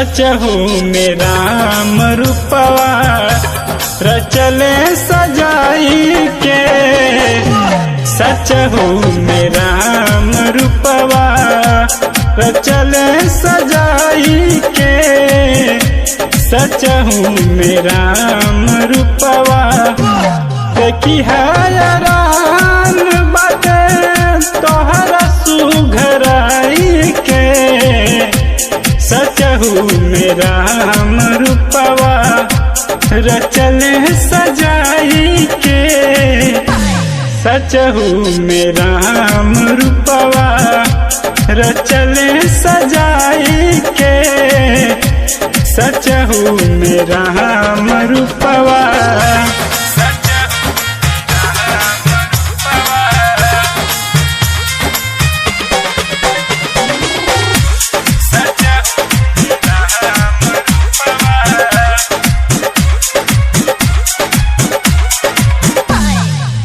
सचहु में राम रूपवा रचले सजाई के। सचहु में राम रूपवा रचले सजाई के। सचहु में राम रूपवा देखी हैरान बाटे तोहरा सुघराई के। सचहु में राम रूपवा रचले सजाई के। सचहु में राम रूपवा रचले सजाई के। सचहु में राम रूपवा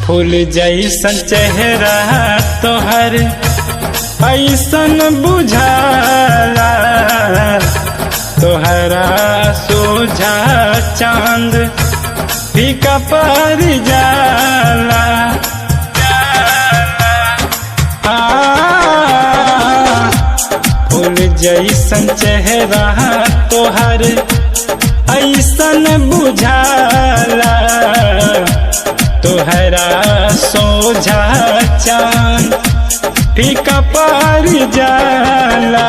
फूल जैसन चेहरा तोहर ऐसन बुझाला। तोहरा सोझा चांद फीका पड़ जाला। फूल जैसन चेहरा तोहर ऐसन बुझाला। तोहरा सोझा चांद फीका पड़ जाला।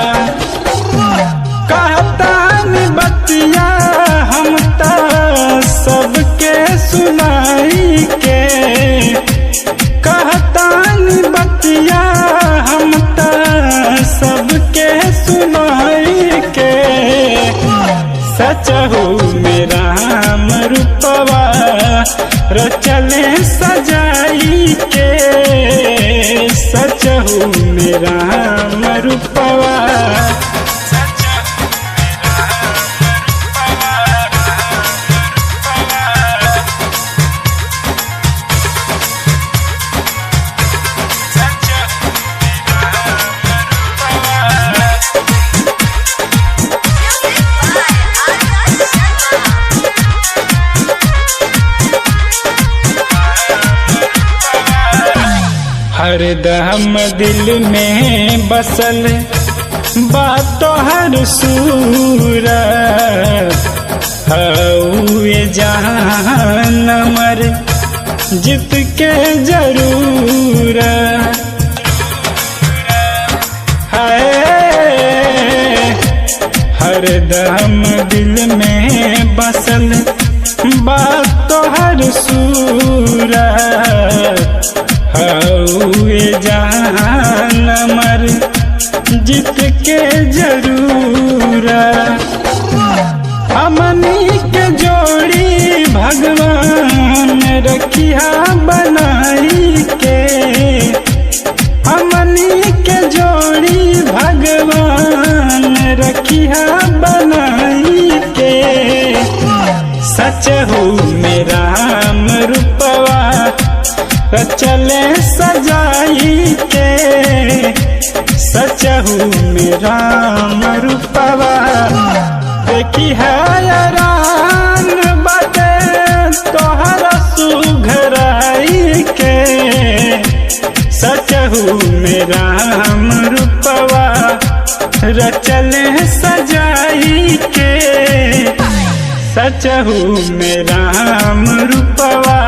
कहतान बतिया हम ता सबके सुनाई के। कहतान बतिया हम ता सबके सुनाई के। सचहु में राम रूपवा रचले सजाई के। सचहु में राम रूपवा हरदम दिल में बसल बात तोहर सूरत। हउए जान मर जित के जरूरत है। हरदम दिल में बसल बात तोहर सूरत। हउए जान मर जित के जरूरत। हमनी के जोड़ी भगवान रखिया बनाई के। हमनी के जोड़ी भगवान रखिया बनाई के। सचहु में राम रूपवा रचले सजाई के। सचहु में राम रूपवा देखी हैरान बाटे तोहरा सुघराई के। सचहु में राम रूपवा रचले सजाई के। सचहु में राम रूपवा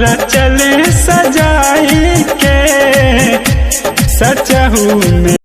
रचले सजाई के। सचहु में